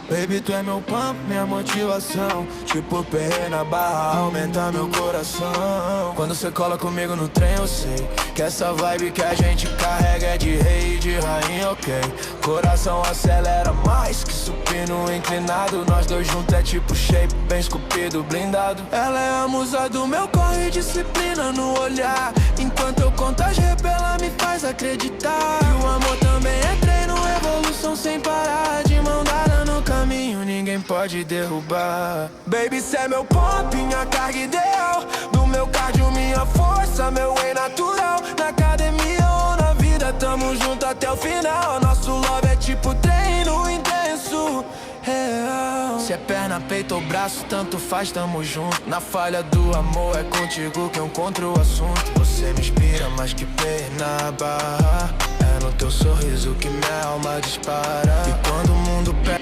Baby, tu é meu pump, minha motivação. Tipo perre na barra, aumenta meu coração. Quando cê cola comigo no trem, eu sei que essa vibe que a gente carrega é de rei e de rainha, ok. Coração acelera mais que supino inclinado. Nós dois juntos é tipo shape, bem esculpido, blindado. Ela é a musa do meu corre, disciplina no olhar. Enquanto eu conto as rap, ela me faz acreditar. E o amor também é treino, evolução sem parar. De mão dada no caminho, ninguém pode derrubar. Baby, cê é meu pump, minha carga ideal. Do meu cardio, minha força, meu whey natural. Na academia ou na vida, tamo junto até o final. Nosso love é tipo treino intenso, real. Se é perna, peito ou braço, tanto faz, tamo junto. Na falha do amor, é contigo que eu encontro o assunto. Você me inspira mais que perna barra. É no teu sorriso que minha alma dispara. E quando o mundo perde